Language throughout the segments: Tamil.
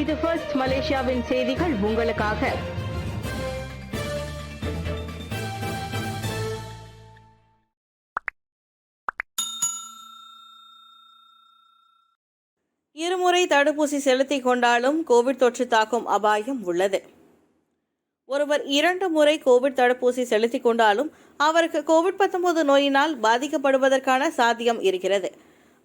இது ஃபர்ஸ்ட் மலேசியாவின் செய்திகள் உங்களுக்காக. இருமுறை தடுப்பூசி செலுத்திக் கொண்டாலும் கோவிட் தொற்று தாக்கும் அபாயம் உள்ளது. ஒருவர் 2 முறை கோவிட் தடுப்பூசி செலுத்திக் கொண்டாலும் அவருக்கு கோவிட்-19 நோயினால் பாதிக்கப்படுவதற்கான சாத்தியம் இருக்கிறது.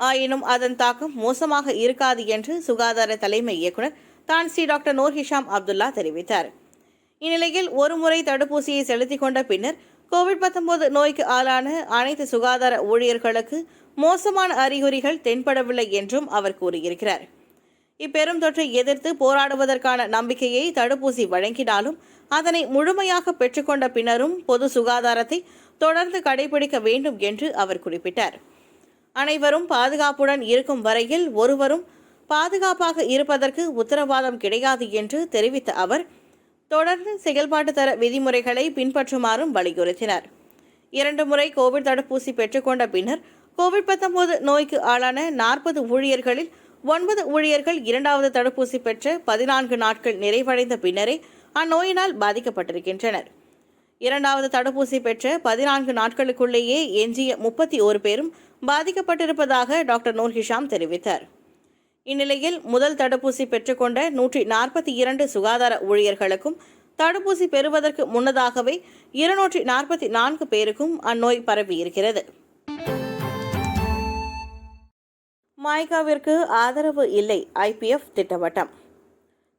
ஆயினும் அதன் தாக்கம் மோசமாக இருக்காது என்று சுகாதார தலைமை இயக்குநர் Tan Sri doctor Noor Hisham Abdullah தெரிவித்தார். இந்நிலையில் ஒருமுறை தடுப்பூசியை செலுத்திக் கொண்ட பின்னர் கோவிட்-19 நோய்க்கு ஆளான அனைத்து சுகாதார ஊழியர்களுக்கு மோசமான அறிகுறிகள் தென்படவில்லை என்றும் அவர் கூறியிருக்கிறார். இப்பெரும் தொற்றை எதிர்த்து போராடுவதற்கான நம்பிக்கையை தடுப்பூசி வழங்கினாலும் அதனை முழுமையாக பெற்றுக்கொண்ட பின்னரும் பொது சுகாதாரத்தை தொடர்ந்து கடைபிடிக்க வேண்டும் என்று அவர் குறிப்பிட்டார். அனைவரும் பாதுகாப்புடன் இருக்கும் வரையில் ஒருவரும் பாதுகாப்பாக இருப்பதற்கு உத்தரவாதம் கிடையாது என்று தெரிவித்த அவர் தொடர்ந்து செயல்பாட்டு தர விதிமுறைகளை பின்பற்றுமாறும் வலியுறுத்தினார். 2 முறை கோவிட் தடுப்பூசி பெற்றுக்கொண்ட பின்னர் கோவிட்-19 நோய்க்கு ஆளான 40 ஊழியர்களில் 9 ஊழியர்கள் 2வது தடுப்பூசி பெற்ற 14 நாட்கள் நிறைவடைந்த பின்னரே அந்நோயினால் பாதிக்கப்பட்டிருக்கின்றனர். 2வது தடுப்பூசி பெற்ற 14 நாட்களுக்குள்ளேயே எஞ்சிய 31 பேரும் பாதிக்கப்பட்டிருப்பதாக டாக்டர் நூர் ஹிஷாம் தெரிவித்தார். இந்நிலையில் முதல் தடுப்பூசி பெற்றுக்கொண்ட 142 சுகாதார ஊழியர்களுக்கும் தடுப்பூசி பெறுவதற்கு முன்னதாகவே 244 பேருக்கும் அந்நோய் பரவியிருக்கிறது. மாய்காவிற்கு ஆதரவு இல்லை ஐபிஎஃப் திட்டவட்டம்.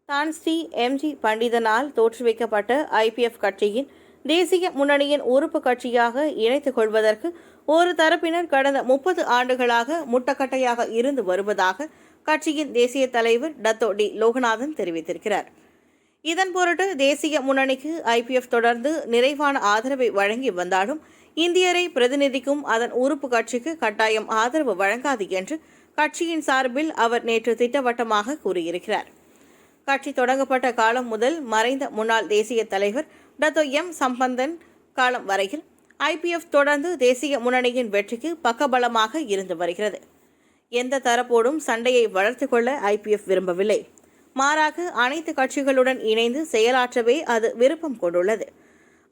தான் ஸ்ரீ எம்ஜி பண்டிதனால் தோற்றுவிக்கப்பட்ட ஐபிஎஃப் கட்சியின் தேசிய முன்னணியின் உறுப்பு கட்சியாக இணைத்துக் கொள்வதற்கு ஒரு தரப்பினர் கடந்த 30 ஆண்டுகளாக முட்டுக்கட்டையாக இருந்து வருவதாக கட்சியின் தேசிய தலைவர் டத்தோ டி லோகநாதன் தெரிவித்திருக்கிறார். இதன் பொருட்டு தேசிய முன்னணிக்கு ஐபிஎஃப் தொடர்ந்து நிறைவான ஆதரவை வழங்கி வந்தாலும் இந்தியரை பிரதிநிதிக்கும் அதன் உறுப்பு கட்சிக்கு கட்டாயம் ஆதரவு வழங்காது என்று கட்சியின் சார்பில் அவர் நேற்று திட்டவட்டமாக கூறியிருக்கிறார். கட்சி தொடங்கப்பட்ட காலம் முதல் மறைந்த முன்னாள் தேசிய தலைவர் டத்தோ எம் சம்பந்தன் காலம் வரையில் ஐபிஎஃப் தொடர்ந்து தேசிய முன்னணியின் வெற்றிக்கு பக்கபலமாக இருந்து வருகிறது. எந்த தரப்போடும் சண்டையை வளர்த்து கொள்ள ஐபிஎஃப் விரும்பவில்லை. மாறாக அனைத்து கட்சிகளுடன் இணைந்து செயலாற்றவே அது விருப்பம் கொண்டுள்ளது.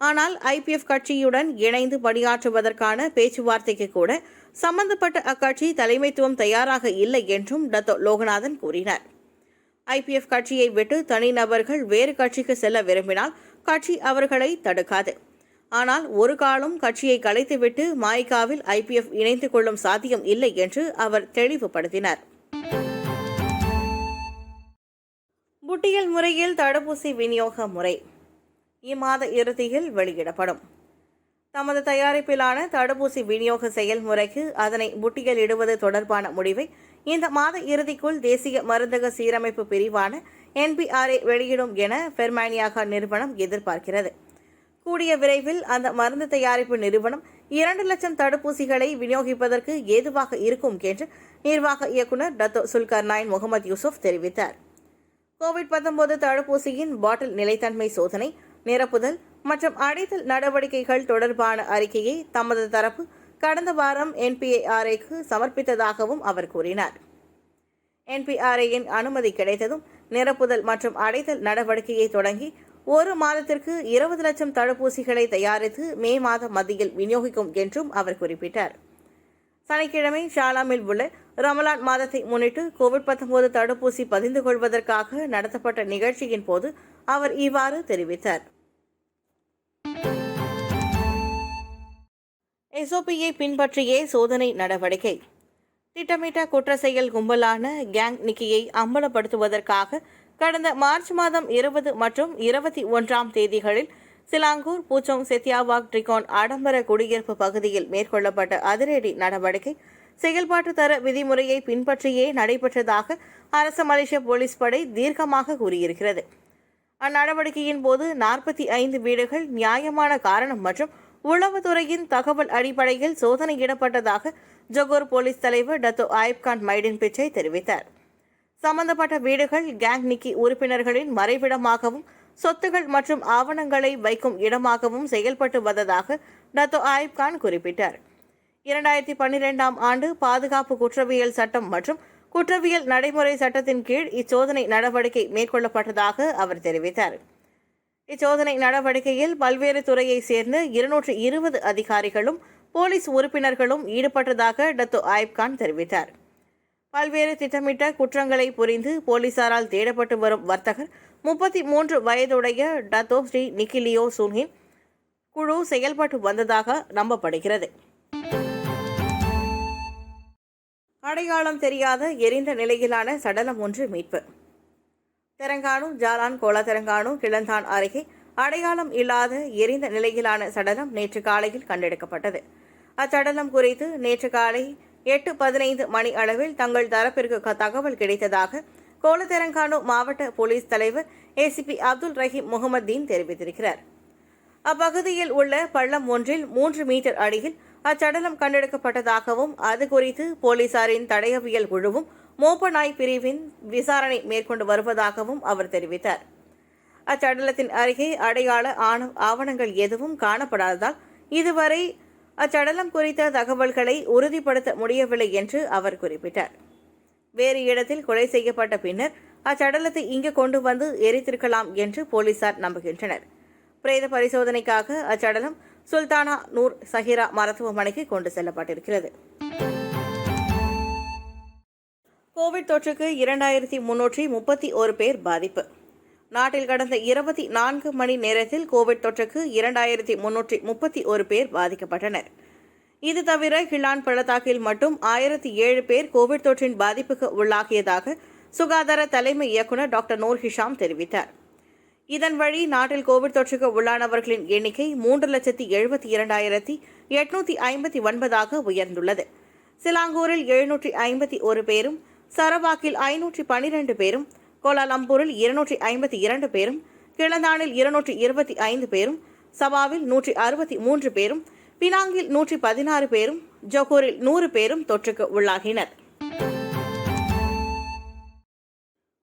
ஆனால் ஐபிஎஃப் கட்சியுடன் இணைந்து பணியாற்றுவதற்கான பேச்சுவார்த்தைக்கு கூட சம்பந்தப்பட்ட அக்கட்சி தலைமைத்துவம் தயாராக இல்லை என்றும் டத்தோ லோகநாதன் கூறினார். ஐபிஎஃப் கட்சியை விட்டு தனிநபர்கள் வேறு கட்சிக்கு செல்ல விரும்பினால் கட்சி அவர்களை தடுக்காது. ஆனால் ஒரு காலம் கட்சியை கலைத்துவிட்டு மாய்காவில் ஐபிஎஃப் இணைந்து கொள்ளும் சாத்தியம் இல்லை என்று அவர் தெளிவுபடுத்தினார். புட்டியல் முறையில் தடுப்பூசி விநியோக முறை இம்மாத இறுதியில் வெளியிடப்படும். தமது தயாரிப்பிலான தடுப்பூசி விநியோக செயல்முறைக்கு அதனை புட்டியலிடுவது தொடர்பான முடிவை இந்த மாத இறுதிக்குள் தேசிய மருந்தக சீரமைப்பு பிரிவான என்பிஆர்ஏ வெளியிடும் என பெர்மானியாக நிறுவனம் எதிர்பார்க்கிறது. கூடிய விரைவில் அந்த மருந்து தயாரிப்பு நிறுவனம் 2 லட்சம் தடுப்பூசிகளை விநியோகிப்பதற்கு ஏதுவாக இருக்கும் என்று நிர்வாக இயக்குநர் டத்தோ சுல்கர்னைன் முகமது யூசுப் தெரிவித்தார். கோவிட்-19 தடுப்பூசியின் பாட்டில் நிலைத்தன்மை சோதனை, நிரப்புதல் மற்றும் அடைத்தல் நடவடிக்கைகள் தொடர்பான அறிக்கையை தமது தரப்பு கடந்த வாரம் என்பிஆர்ஏக்கு சமர்ப்பித்ததாகவும் அவர் கூறினார். என்பிஆர்ஏயின் அனுமதி கிடைத்ததும் நிரப்புதல் மற்றும் அடைத்தல் நடவடிக்கையை தொடங்கி 1 மாதத்திற்கு 20 லட்சம் தடுப்பூசிகளை தயாரித்து மே மாத மத்தியில் விநியோகிக்கும் என்றும் அவர் குறிப்பிட்டார். சனிக்கிழமை ஷாலாமில் உள்ள ரமலான் மாதத்தை முன்னிட்டு கோவிட்-19 தடுப்பூசி பதிந்து கொள்வதற்காக நடத்தப்பட்ட நிகழ்ச்சியின் போது அவர் இவ்வாறு தெரிவித்தார். எஸ்ஓபியை பின்பற்றியே சோதனை நடவடிக்கை. திட்டமிட்ட குற்ற செயல் கும்பலான கேங் நிக்கியை அம்பலப்படுத்துவதற்காக கடந்த மார்ச் மாதம் 20 மற்றும் 21ஆம் தேதிகளில் சிலாங்கூர், பூச்சோங், செத்தியாவாக், ட்ரிகான் ஆடம்பர குடியிருப்பு பகுதியில் மேற்கொள்ளப்பட்ட அதிரடி நடவடிக்கை செயல்பாட்டு தர விதிமுறையை பின்பற்றியே நடைபெற்றதாக அரச மலேசிய போலீஸ் படை தீர்க்கமாக கூறியிருக்கிறது. அந்நடவடிக்கையின் போது 45 வீடுகள் நியாயமான காரணம் மற்றும் உளவுத்துறையின் தகவல் அடிப்படையில் சோதனையிடப்பட்டதாக ஜொகூர் போலீஸ் தலைவர் டத்தோ ஆயிப்கான் மைடின் பிச்சை தெரிவித்தார். சம்பந்தப்பட்ட வீடுகள் கேங் நிக்கி உறுப்பினர்களின் மறைவிடமாகவும் சொத்துகள் மற்றும் ஆவணங்களை வைக்கும் இடமாகவும் செயல்பட்டு வந்ததாக டத்தோ ஆயிப்கான் குறிப்பிட்டார். 2012ஆம் ஆண்டு பாதுகாப்பு குற்றவியல் சட்டம் மற்றும் குற்றவியல் நடைமுறை சட்டத்தின் கீழ் இச்சோதனை நடவடிக்கை மேற்கொள்ளப்பட்டதாக அவர் தெரிவித்தார். இச்சோதனை நடவடிக்கையில் பல்வேறு துறையைச் சேர்ந்த 220 அதிகாரிகளும் போலீஸ் உறுப்பினர்களும் ஈடுபட்டதாக டத்தோ ஆயிப் கான் தெரிவித்தார். பல்வேறு திட்டமிட்ட குற்றங்களை புரிந்து போலீசாரால் தேடப்பட்டு வரும் வர்த்தகர் 33 வயதுடைய டத்தோ ஸ்ரீ நிக்கிலியோ சுன்ஹின் குழு செயல்பட்டு வந்ததாக நம்பப்படுகிறது. அடையாளம் தெரியாத எரிந்த நிலையிலான சடலம் ஒன்று மீட்பு. Terengganu Jalan Kuala Terengganu Kelantan அருகே அடையாளம் இல்லாத எரிந்த நிலையிலான சடலம் நேற்று காலையில் கண்டெடுக்கப்பட்டது. அச்சடலம் குறித்து நேற்று காலை 8:15 மணி அளவில் தங்கள் தரப்பிற்கு தகவல் கிடைத்ததாக கோலா தெலங்கானு மாவட்ட போலீஸ் தலைவர் ஏசிபி அப்துல் ரஹீம் முகமது தீன் தெரிவித்திருக்கிறார். அப்பகுதியில் உள்ள பள்ளம் ஒன்றில் 3 மீட்டர் அடியில் அச்சடலம் கண்டெடுக்கப்பட்டதாகவும் அது குறித்து போலீசாரின் தடயவியல் குழுவும் மோப்ப நாய் பிரிவின் விசாரணை மேற்கொண்டு வருவதாகவும் அவர் தெரிவித்தார். அச்சடலத்தின் அருகே அடையாள ஆவணங்கள் எதுவும் காணப்படாததால் இதுவரை அச்சடலம் குறித்த தகவல்களை உறுதிப்படுத்த முடியவில்லை என்று அவர் குறிப்பிட்டார். வேறு இடத்தில் கொலை செய்யப்பட்ட பின்னர் அச்சடலத்தை இங்கு கொண்டு வந்து எரித்திருக்கலாம் என்று போலீசார் நம்புகின்றனர். பிரேத பரிசோதனைக்காக அச்சடலம் சுல்தானா நூர் சஹிரா மருத்துவமனைக்கு கொண்டு செல்லப்பட்டிருக்கிறது. கோவிட் தொற்றுக்கு 2331 பேர் பாதிப்பு. நாட்டில் கடந்த 24 மணி நேரத்தில் கோவிட் தொற்றுக்கு 2331 பேர் பாதிக்கப்பட்டனர். இது தவிர கிளான் பள்ளத்தாக்கில் மட்டும் 1007 பேர் கோவிட் தொற்றின் பாதிப்புக்கு உள்ளாகியதாக சுகாதார தலைமை இயக்குநர் டாக்டர் நூர் ஹிஷாம் தெரிவித்தார். இதன் வழி நாட்டில் கோவிட் தொற்றுக்கு உள்ளானவர்களின் எண்ணிக்கை 3,72,859 உயர்ந்துள்ளது. சிலாங்கூரில் 751 பேரும், சரவாக்கில் 512 பேரும், கோலாலம்பூரில் 252 பேரும், கிளந்தானில் 225 பேரும், சபாவில் 163 பேரும், பினாங்கில் 116 பேரும், ஜொகூரில் 100 பேரும் தொற்றுக்கு உள்ளாகினர்.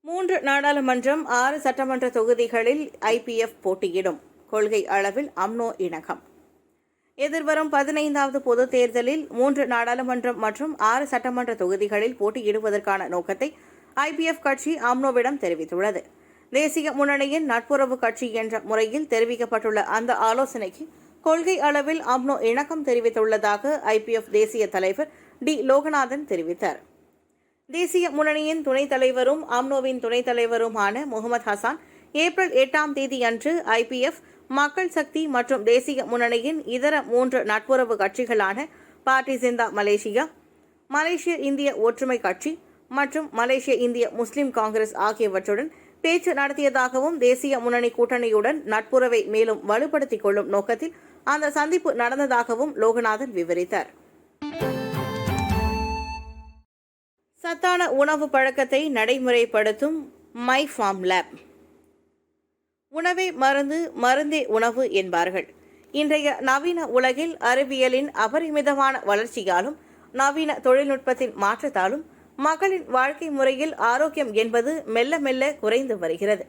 3 நாடாளுமன்றம் 6 சட்டமன்ற தொகுதிகளில் IPF போட்டியிடும். கொள்கை அளவில் அம்னோ இணக்கம். எதிர்வரும் 15வது பொதுத் தேர்தலில் 3 நாடாளுமன்றம் மற்றும் 6 சட்டமன்ற தொகுதிகளில் போட்டியிடுவதற்கான நோக்கத்தை IPF கட்சி அம்னோவிடம் தெரிவித்துள்ளது. தேசிய முன்னணியின் நட்புறவு கட்சி என்ற முறையில் தெரிவிக்கப்பட்டுள்ள அந்த ஆலோசனைக்கு கொள்கை அளவில் அம்னோ இணக்கம் தெரிவித்துள்ளதாக IPF தேசிய தலைவர் டி லோகநாதன் தெரிவித்தார். தேசிய முன்னணியின் துணைத் தலைவரும் அம்னோவின் துணைத் தலைவருமான முகமது ஹசான் ஏப்ரல் 8ஆம் தேதி அன்று IPF, மக்கள் சக்தி மற்றும் தேசிய முன்னணியின் இதர 3 நட்புறவு கட்சிகளான பார்ட்டி ஜிந்தா மலேசியா, மலேசிய இந்திய ஒற்றுமை கட்சி மற்றும் மலேசிய இந்திய முஸ்லிம் காங்கிரஸ் ஆகியவற்றுடன் பேச்சு நடத்தியதாகவும் தேசிய முன்னணி கூட்டணியுடன் நட்புறவை மேலும் வலுப்படுத்திக் கொள்ளும் நோக்கத்தில் அந்த சந்திப்பு நடந்ததாகவும் லோகநாதன் விவரித்தார். சத்தான உணவு பழக்கத்தை நடைமுறைப்படுத்தும் மை ஃபார்ம் லேப். உணவே மருந்து, மருந்தே உணவு என்பார்கள். இன்றைய நவீன உலகில் அறிவியலின் அபரிமிதமான வளர்ச்சியாலும் நவீன தொழில்நுட்பத்தின் மாற்றத்தாலும் மக்களின் வாழ்க்கை முறையில் ஆரோக்கியம் என்பது மெல்ல மெல்ல குறைந்து வருகிறது.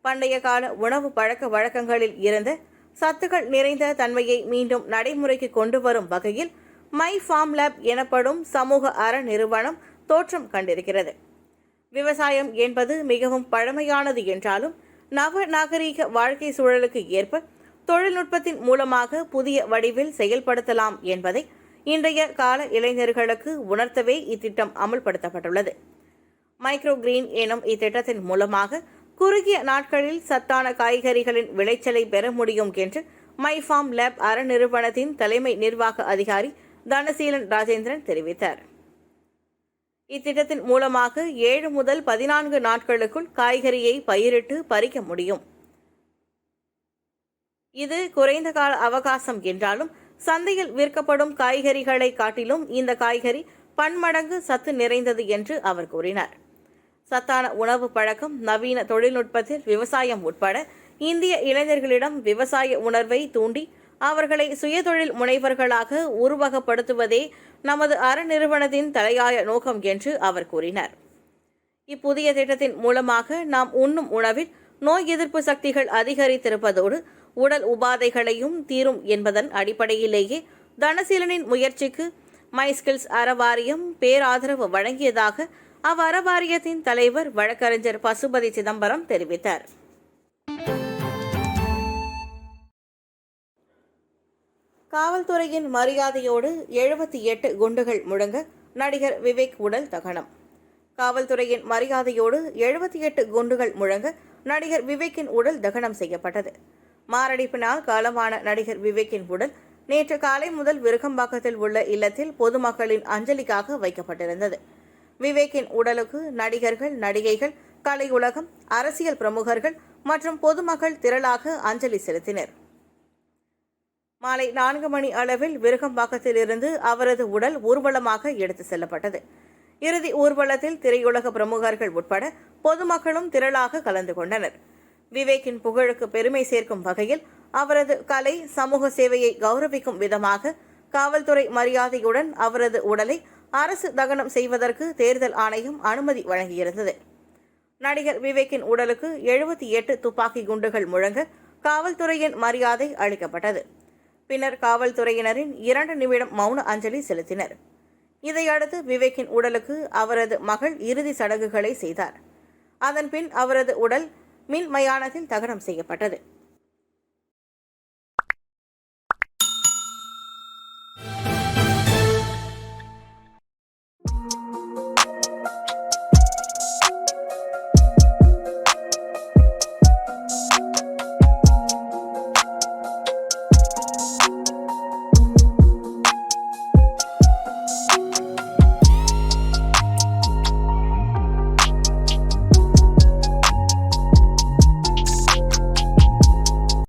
பண்டைய கால உணவு பழக்க வழக்கங்களில் இருந்த சத்துக்கள் நிறைந்த தன்மையை மீண்டும் நடைமுறைக்கு கொண்டு வரும் வகையில் மை ஃபார்ம் லேப் எனப்படும் சமூக அறநிறுவனம் தோற்றம் கண்டிருக்கிறது. விவசாயம் என்பது மிகவும் பழமையானது என்றாலும் நவ நாகரீக வாழ்க்கை சூழலுக்கு ஏற்ப தொழில்நுட்பத்தின் மூலமாக புதிய வடிவில் செயல்படுத்தலாம் என்பதை இன்றைய கால இளைஞர்களுக்கு உணர்த்தவே இத்திட்டம் அமல்படுத்தப்பட்டுள்ளது. மைக்ரோ கிரீன் எனும் இத்திட்டத்தின் மூலமாக குறுகிய நாட்களில் சத்தான காய்கறிகளின் விளைச்சலை பெற முடியும் என்று மை ஃபார்ம் லேப் அறநிறுவனத்தின் தலைமை நிர்வாக அதிகாரி தனசீலன் ராஜேந்திரன் தெரிவித்தார். இத்திட்டத்தின் மூலமாக 7 முதல் 14 நாட்களுக்குள் காய்கறியை பயிரிட்டு பறிக்க முடியும். இது குறைந்த கால அவகாசம் என்றாலும் சந்தையில் விற்கப்படும் காய்கறிகளை காட்டிலும் இந்த காய்கறி பன்மடங்கு சத்து நிறைந்தது என்று அவர் கூறினார். சத்தான உணவு பழக்கம், நவீன தொழில்நுட்பத்தில் விவசாயம் உட்பட இந்திய இளைஞர்களிடம் விவசாய உணர்வை தூண்டி அவர்களை சுயதொழில் முனைவர்களாக உருவகப்படுத்துவதே நமது அறநிறுவனத்தின் தலையாய நோக்கம் என்று அவர் கூறினார். இப்புதிய திட்டத்தின் மூலமாக நாம் உண்ணும் உணவில் நோய் எதிர்ப்பு சக்திகள் அதிகரித்திருப்பதோடு உடல் உபாதைகளையும் தீரும் என்பதன் அடிப்படையிலேயே தனசீலனின் முயற்சிக்கு மை ஸ்கில்ஸ் அறவாரியம் பேராதரவு வழங்கியதாக அவ்வறவாரியத்தின் தலைவர் வழக்கறிஞர் பசுபதி சிதம்பரம் தெரிவித்தார். காவல்துறையின் மரியாதையோடு 78 குண்டுகள் முழங்க நடிகர் விவேக் உடல் தகனம். காவல்துறையின் மரியாதையோடு 78 குண்டுகள் முழங்க நடிகர் விவேக்கின் உடல் தகனம் செய்யப்பட்டது. மாரடைப்பினால் காலமான நடிகர் விவேக்கின் உடல் நேற்று காலை முதல் விருகம்பாக்கத்தில் உள்ள இல்லத்தில் பொதுமக்களின் அஞ்சலிக்காக வைக்கப்பட்டிருந்தது. விவேக்கின் உடலுக்கு நடிகர்கள், நடிகைகள், கலையுலகம், அரசியல் பிரமுகர்கள் மற்றும் பொதுமக்கள் திரளாக அஞ்சலி செலுத்தினர். மாலை 4 மணி அளவில் விருகம்பாக்கத்தில் இருந்து அவரது உடல் ஊர்வலமாக எடுத்து செல்லப்பட்டது. இறுதி ஊர்வலத்தில் திரையுலக பிரமுகர்கள் உட்பட பொதுமக்களும் திரளாக கலந்து கொண்டனர். விவேக்கின் புகழுக்கு பெருமை சேர்க்கும் வகையில் அவரது கலை, சமூக சேவையை கௌரவிக்கும் விதமாக காவல்துறை மரியாதையுடன் அவரது உடலை அரசு தகனம் செய்வதற்கு தேர்தல் ஆணையம் அனுமதி வழங்கியிருந்தது. நடிகர் விவேக்கின் உடலுக்கு 78 துப்பாக்கி குண்டுகள் முழங்க காவல்துறையின் மரியாதை அளிக்கப்பட்டது. பின்னர் காவல்துறையினரின் 2 நிமிடம் மௌன அஞ்சலி செலுத்தினர். இதையடுத்து விவேக்கின் உடலுக்கு அவரது மகள் இறுதி சடங்குகளை செய்தார். அதன்பின் அவரது உடல் மின் மயானத்தில் தகனம் செய்யப்பட்டது.